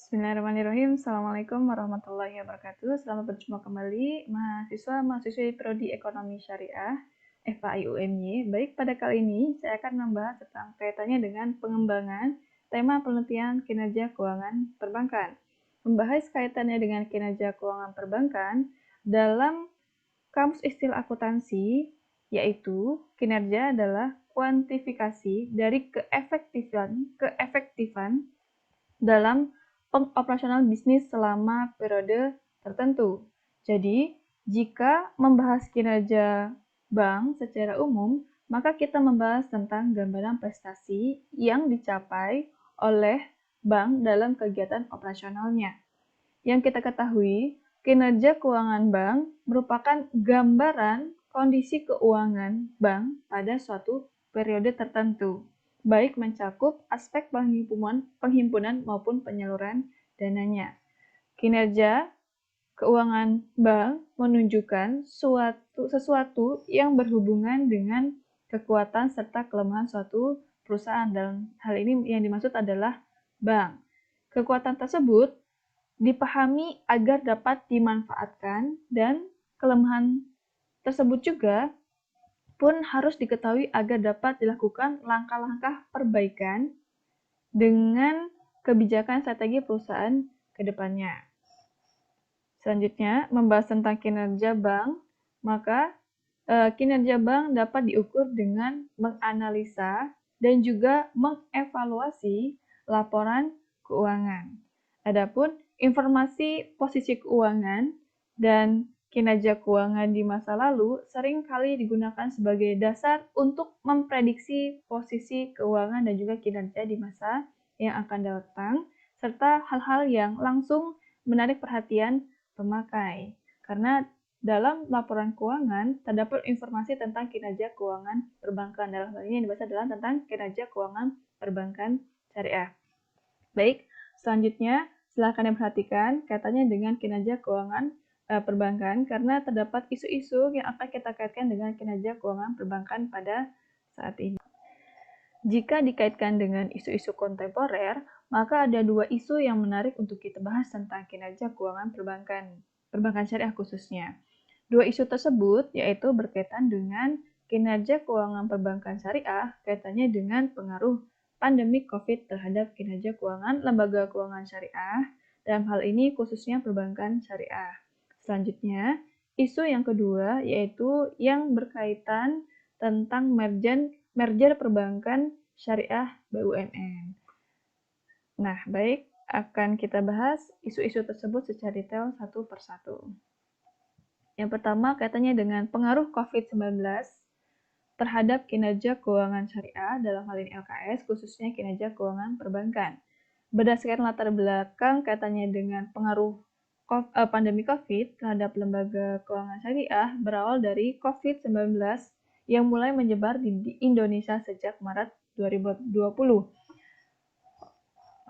Bismillahirrahmanirrahim. Assalamualaikum warahmatullahi wabarakatuh. Selamat berjumpa kembali mahasiswa-mahasiswi Prodi Ekonomi Syariah FAI-UMY. Baik, pada kali ini saya akan membahas tentang kaitannya dengan pengembangan tema penelitian kinerja keuangan perbankan. Membahas kaitannya dengan kinerja keuangan perbankan dalam kamus istilah akuntansi, yaitu kinerja adalah kuantifikasi dari keefektifan dalam pengoperasional bisnis selama periode tertentu. Jadi, jika membahas kinerja bank secara umum, maka kita membahas tentang gambaran prestasi yang dicapai oleh bank dalam kegiatan operasionalnya. Yang kita ketahui, kinerja keuangan bank merupakan gambaran kondisi keuangan bank pada suatu periode tertentu, baik mencakup aspek penghimpunan maupun penyaluran dananya. Kinerja keuangan bank menunjukkan sesuatu yang berhubungan dengan kekuatan serta kelemahan suatu perusahaan. Dalam hal ini yang dimaksud adalah bank. Kekuatan tersebut dipahami agar dapat dimanfaatkan dan kelemahan tersebut juga pun harus diketahui agar dapat dilakukan langkah-langkah perbaikan dengan kebijakan strategi perusahaan ke depannya. Selanjutnya, membahas tentang kinerja bank, maka kinerja bank dapat diukur dengan menganalisa dan juga mengevaluasi laporan keuangan. Adapun informasi posisi keuangan dan kinerja keuangan di masa lalu sering kali digunakan sebagai dasar untuk memprediksi posisi keuangan dan juga kinerja di masa yang akan datang, serta hal-hal yang langsung menarik perhatian pemakai. Karena dalam laporan keuangan terdapat informasi tentang kinerja keuangan perbankan. Dalam hal ini yang dibahas adalah tentang kinerja keuangan perbankan syariah. Baik, selanjutnya silakan diperhatikan kaitannya dengan kinerja keuangan perbankan karena terdapat isu-isu yang akan kita kaitkan dengan kinerja keuangan perbankan pada saat ini. Jika dikaitkan dengan isu-isu kontemporer, maka ada dua isu yang menarik untuk kita bahas tentang kinerja keuangan perbankan syariah khususnya. Dua isu tersebut yaitu berkaitan dengan kinerja keuangan perbankan syariah kaitannya dengan pengaruh pandemi COVID terhadap kinerja keuangan lembaga keuangan syariah, dalam hal ini khususnya perbankan syariah. Selanjutnya, isu yang kedua yaitu yang berkaitan tentang merger perbankan syariah BUMN. Nah, baik, akan kita bahas isu-isu tersebut secara detail satu persatu. Yang pertama kaitannya dengan pengaruh COVID-19 terhadap kinerja keuangan syariah, dalam hal ini LKS, khususnya kinerja keuangan perbankan. Berdasarkan latar belakang kaitannya dengan pengaruh pandemi COVID terhadap lembaga keuangan syariah berawal dari COVID-19 yang mulai menyebar di Indonesia sejak Maret 2020.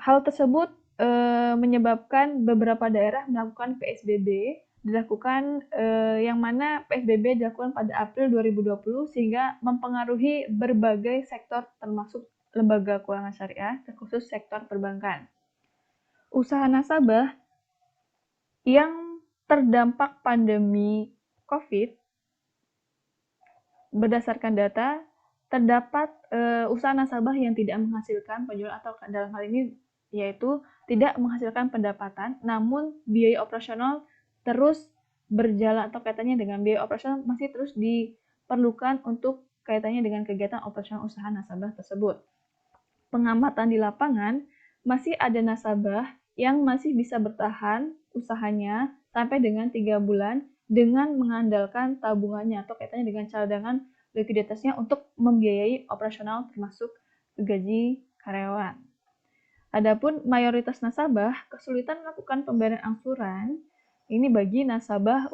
Hal tersebut menyebabkan beberapa daerah melakukan PSBB yang mana PSBB dilakukan pada April 2020 sehingga mempengaruhi berbagai sektor termasuk lembaga keuangan syariah, terkhusus sektor perbankan. Usaha nasabah yang terdampak pandemi COVID, berdasarkan data, terdapat usaha nasabah yang tidak menghasilkan penjualan atau dalam hal ini yaitu tidak menghasilkan pendapatan, namun biaya operasional terus berjalan atau kaitannya dengan biaya operasional masih terus diperlukan untuk kaitannya dengan kegiatan operasional usaha nasabah tersebut. Pengamatan di lapangan, masih ada nasabah yang masih bisa bertahan usahanya sampai dengan 3 bulan dengan mengandalkan tabungannya atau kaitannya dengan cadangan likuiditasnya untuk membiayai operasional termasuk gaji karyawan. Adapun mayoritas nasabah kesulitan melakukan pembayaran angsuran ini bagi nasabah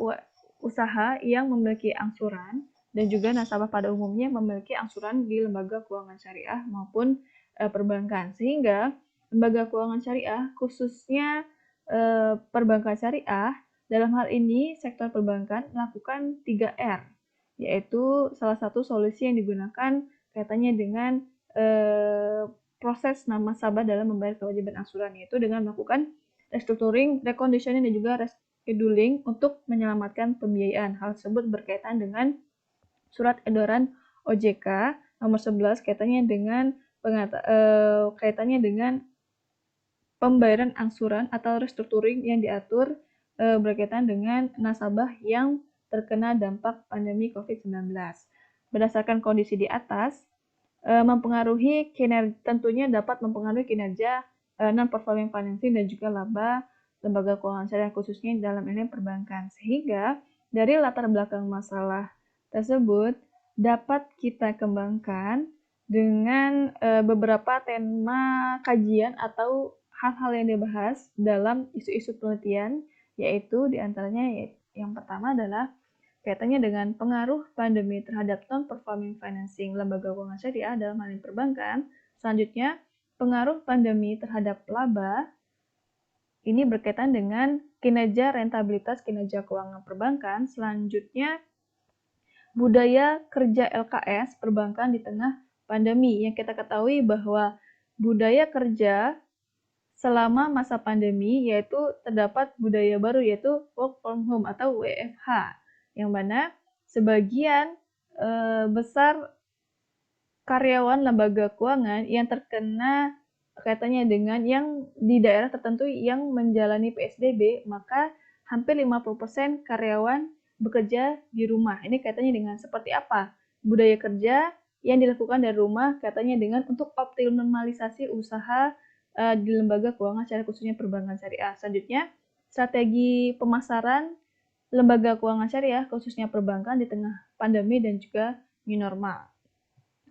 usaha yang memiliki angsuran dan juga nasabah pada umumnya memiliki angsuran di lembaga keuangan syariah maupun perbankan, sehingga lembaga keuangan syariah khususnya perbankan syariah dalam hal ini sektor perbankan melakukan 3R, yaitu salah satu solusi yang digunakan kaitannya dengan proses nasabah dalam membayar kewajiban angsuran, yaitu dengan melakukan restructuring, reconditioning, dan juga rescheduling untuk menyelamatkan pembiayaan. Hal tersebut berkaitan dengan Surat Edaran OJK nomor 11 kaitannya dengan pembayaran angsuran atau restructuring yang diatur berkaitan dengan nasabah yang terkena dampak pandemi COVID-19. Berdasarkan kondisi di atas, tentunya dapat mempengaruhi kinerja non-performing financing dan juga laba lembaga keuangan syariah khususnya dalam ini perbankan. Sehingga dari latar belakang masalah tersebut dapat kita kembangkan dengan beberapa tema kajian atau hal-hal yang dibahas dalam isu-isu penelitian, yaitu diantaranya yang pertama adalah kaitannya dengan pengaruh pandemi terhadap non-performing financing lembaga keuangan syariah dalam hal ini perbankan. Selanjutnya, pengaruh pandemi terhadap laba ini berkaitan dengan kinerja rentabilitas kinerja keuangan perbankan. Selanjutnya, budaya kerja LKS perbankan di tengah pandemi. Yang kita ketahui bahwa budaya kerja selama masa pandemi yaitu terdapat budaya baru yaitu work from home atau WFH, yang mana sebagian besar karyawan lembaga keuangan yang terkena kaitannya dengan yang di daerah tertentu yang menjalani PSBB, maka hampir 50% karyawan bekerja di rumah. Ini kaitannya dengan seperti apa? Budaya kerja yang dilakukan dari rumah kaitannya dengan untuk optimalisasi usaha di lembaga keuangan syariah khususnya perbankan syariah. Selanjutnya, strategi pemasaran lembaga keuangan syariah khususnya perbankan di tengah pandemi dan juga new normal.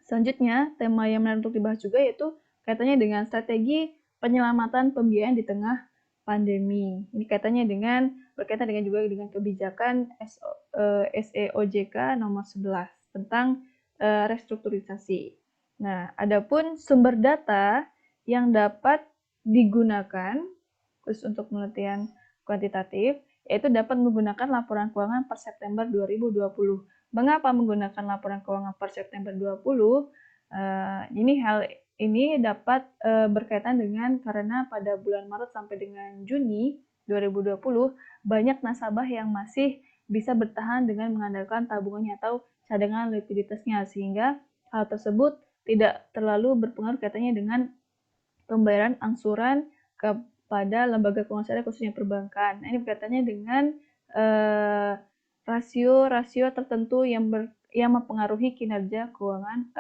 Selanjutnya, tema yang menarik untuk dibahas juga yaitu kaitannya dengan strategi penyelamatan pembiayaan di tengah pandemi. Ini berkaitan dengan juga dengan kebijakan SEOJK nomor 11 tentang restrukturisasi. Nah, adapun sumber data yang dapat digunakan khusus untuk penelitian kuantitatif yaitu dapat menggunakan laporan keuangan per September 2020. Mengapa menggunakan laporan keuangan per September 2020? Hal ini dapat berkaitan dengan karena pada bulan Maret sampai dengan Juni 2020 banyak nasabah yang masih bisa bertahan dengan mengandalkan tabungannya atau cadangan likuiditasnya, sehingga hal tersebut tidak terlalu berpengaruh kaitannya dengan pembayaran angsuran kepada lembaga keuangan syariah khususnya perbankan. Nah, ini berkaitannya dengan rasio-rasio tertentu yang mempengaruhi kinerja keuangan.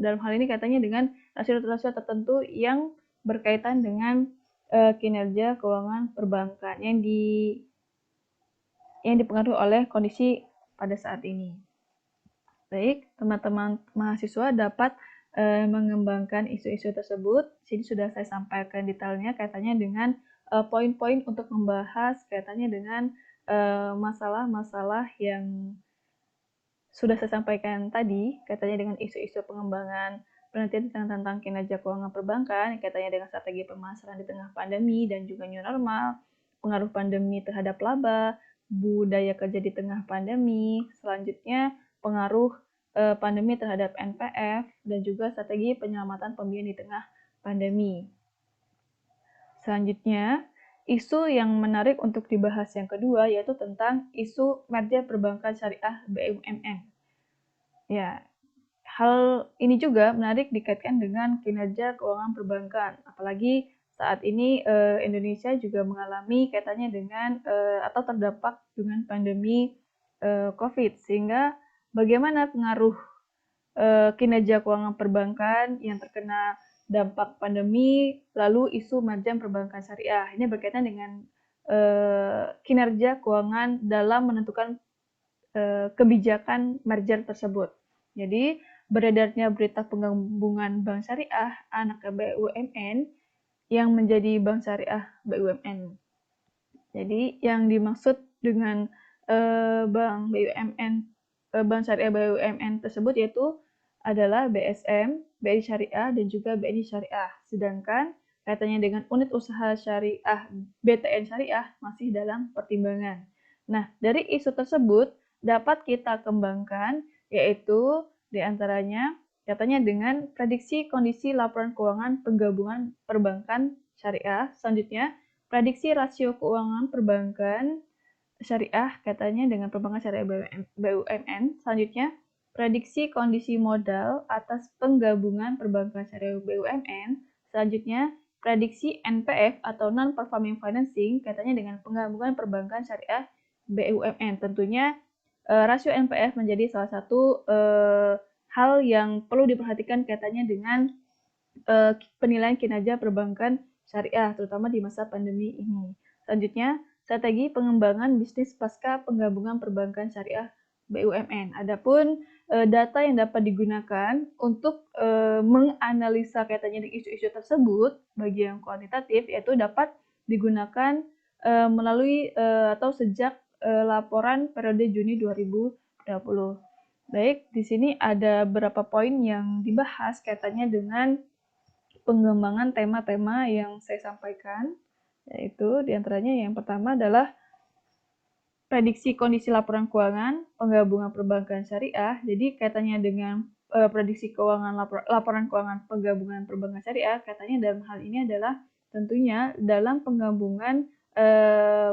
Dalam hal ini kaitannya dengan rasio-rasio tertentu yang berkaitan dengan kinerja keuangan perbankan yang dipengaruhi oleh kondisi pada saat ini. Baik, teman-teman mahasiswa dapat mengembangkan isu-isu tersebut. Sini sudah saya sampaikan detailnya kaitannya dengan poin-poin untuk membahas kaitannya dengan masalah-masalah yang sudah saya sampaikan tadi, kaitannya dengan isu-isu pengembangan penelitian tentang kinerja keuangan perbankan, kaitannya dengan strategi pemasaran di tengah pandemi dan juga new normal, pengaruh pandemi terhadap laba, budaya kerja di tengah pandemi, selanjutnya pengaruh pandemi terhadap NPF, dan juga strategi penyelamatan pembiayaan di tengah pandemi. Selanjutnya, isu yang menarik untuk dibahas yang kedua yaitu tentang isu merger perbankan syariah BUMN. Ya, hal ini juga menarik dikaitkan dengan kinerja keuangan perbankan, apalagi saat ini Indonesia juga mengalami kaitannya dengan atau terdampak dengan pandemi COVID, sehingga bagaimana pengaruh kinerja keuangan perbankan yang terkena dampak pandemi, lalu isu merger perbankan syariah. Ini berkaitan dengan kinerja keuangan dalam menentukan kebijakan merger tersebut. Jadi, beredarnya berita penggabungan bank syariah anak BUMN yang menjadi bank syariah BUMN. Jadi, yang dimaksud dengan bank syariah BUMN tersebut yaitu adalah BSM, BRI Syariah, dan juga BNI Syariah. Sedangkan kaitannya dengan unit usaha syariah BTN Syariah masih dalam pertimbangan. Nah, dari isu tersebut dapat kita kembangkan yaitu diantaranya katanya dengan prediksi kondisi laporan keuangan penggabungan perbankan syariah. Selanjutnya, prediksi rasio keuangan perbankan syariah katanya dengan perbankan syariah BUMN. Selanjutnya, prediksi kondisi modal atas penggabungan perbankan syariah BUMN. Selanjutnya, prediksi NPF atau non-performing financing katanya dengan penggabungan perbankan syariah BUMN. Tentunya rasio NPF menjadi salah satu hal yang perlu diperhatikan kaitannya dengan penilaian kinerja perbankan syariah, terutama di masa pandemi ini. Selanjutnya, strategi pengembangan bisnis pasca penggabungan perbankan syariah BUMN. Adapun data yang dapat digunakan untuk menganalisa kaitannya dengan isu-isu tersebut bagi yang kuantitatif, yaitu dapat digunakan melalui atau sejak laporan periode Juni 2020. Baik, di sini ada beberapa poin yang dibahas kaitannya dengan pengembangan tema-tema yang saya sampaikan, yaitu diantaranya yang pertama adalah prediksi kondisi laporan keuangan penggabungan perbankan syariah. Jadi kaitannya dengan prediksi keuangan laporan keuangan penggabungan perbankan syariah, katanya dalam hal ini adalah tentunya dalam penggabungan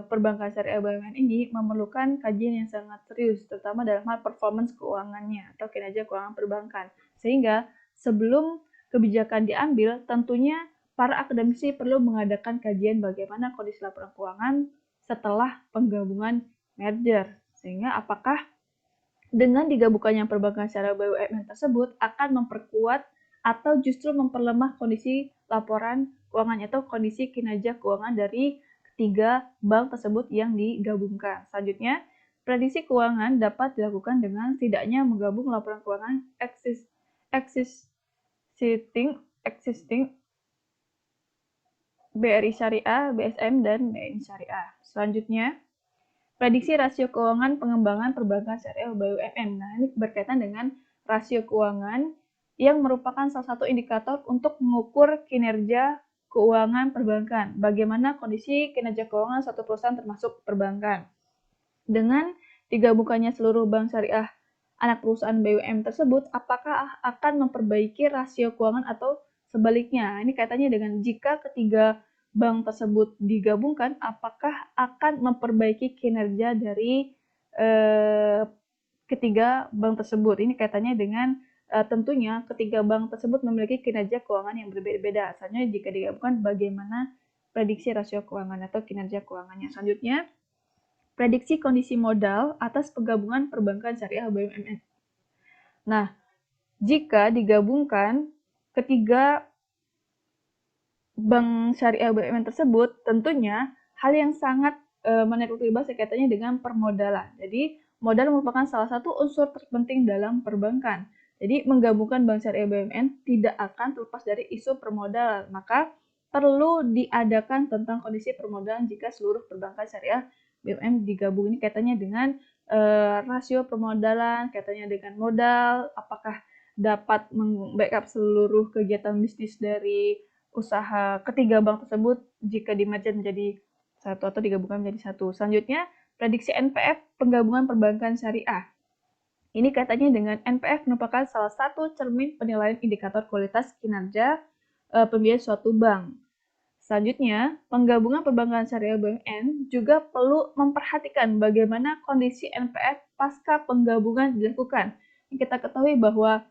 perbankan syariah BUMN ini memerlukan kajian yang sangat serius, terutama dalam hal performance keuangannya atau kinerja keuangan perbankan. Sehingga sebelum kebijakan diambil, tentunya para akademisi perlu mengadakan kajian bagaimana kondisi laporan keuangan setelah penggabungan merger. Sehingga apakah dengan digabungkannya perbankan syariah BUMN tersebut akan memperkuat atau justru memperlemah kondisi laporan keuangannya atau kondisi kinerja keuangan dari ketiga bank tersebut yang digabungkan. Selanjutnya, prediksi keuangan dapat dilakukan dengan setidaknya menggabung laporan keuangan existing BRI Syariah, BSM, dan BNI Syariah. Selanjutnya, prediksi rasio keuangan pengembangan perbankan syariah BUMN. Nah, ini berkaitan dengan rasio keuangan yang merupakan salah satu indikator untuk mengukur kinerja keuangan perbankan. Bagaimana kondisi kinerja keuangan suatu perusahaan termasuk perbankan. Dengan digabungkannya seluruh bank syariah anak perusahaan BUMN tersebut, apakah akan memperbaiki rasio keuangan atau sebaliknya? Ini kaitannya dengan jika ketiga bank tersebut digabungkan, apakah akan memperbaiki kinerja dari ketiga bank tersebut? Ini kaitannya dengan tentunya ketiga bank tersebut memiliki kinerja keuangan yang berbeda-beda. Asalnya jika digabungkan, bagaimana prediksi rasio keuangan atau kinerja keuangannya. Selanjutnya, prediksi kondisi modal atas penggabungan perbankan syariah BUMN. Nah, jika digabungkan ketiga bank syariah BUMN tersebut, tentunya hal yang sangat menarik untuk dibahas kaitannya dengan permodalan. Jadi, modal merupakan salah satu unsur terpenting dalam perbankan. Jadi, menggabungkan bank syariah BUMN tidak akan terlepas dari isu permodalan. Maka, perlu diadakan tentang kondisi permodalan jika seluruh perbankan syariah BUMN digabung. Ini kaitannya dengan rasio permodalan, kaitannya dengan modal, apakah dapat membackup seluruh kegiatan bisnis dari usaha ketiga bank tersebut jika di-merge menjadi satu atau digabungkan menjadi satu. Selanjutnya, prediksi NPF penggabungan perbankan syariah. Ini kaitannya dengan NPF merupakan salah satu cermin penilaian indikator kualitas kinerja pembiayaan suatu bank. Selanjutnya, penggabungan perbankan syariah BUMN juga perlu memperhatikan bagaimana kondisi NPF pasca penggabungan dilakukan. Kita ketahui bahwa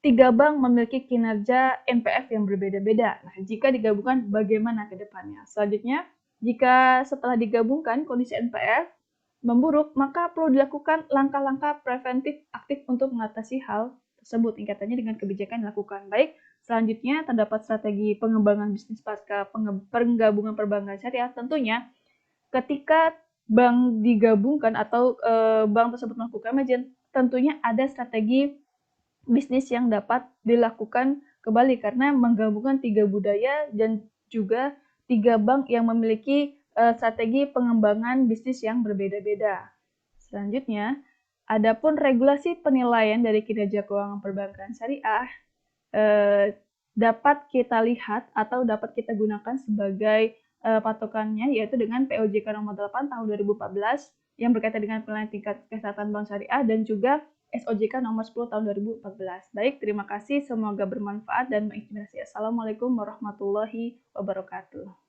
tiga bank memiliki kinerja NPF yang berbeda-beda. Nah, jika digabungkan, bagaimana ke depannya? Selanjutnya, jika setelah digabungkan kondisi NPF memburuk, maka perlu dilakukan langkah-langkah preventif aktif untuk mengatasi hal tersebut. Tingkatannya dengan kebijakan yang dilakukan. Baik, selanjutnya terdapat strategi pengembangan bisnis pasca penggabungan perbankan syariah. Tentunya ketika bank digabungkan atau bank tersebut melakukan merger, tentunya ada strategi bisnis yang dapat dilakukan kembali karena menggabungkan tiga budaya dan juga tiga bank yang memiliki strategi pengembangan bisnis yang berbeda-beda. Selanjutnya, adapun regulasi penilaian dari kinerja keuangan perbankan syariah dapat kita lihat atau dapat kita gunakan sebagai patokannya, yaitu dengan POJK nomor 8 tahun 2014 yang berkaitan dengan penilaian tingkat kesehatan bank syariah dan juga SOJK nomor 10 tahun 2014. Baik, terima kasih. Semoga bermanfaat dan menginspirasi. Assalamualaikum warahmatullahi wabarakatuh.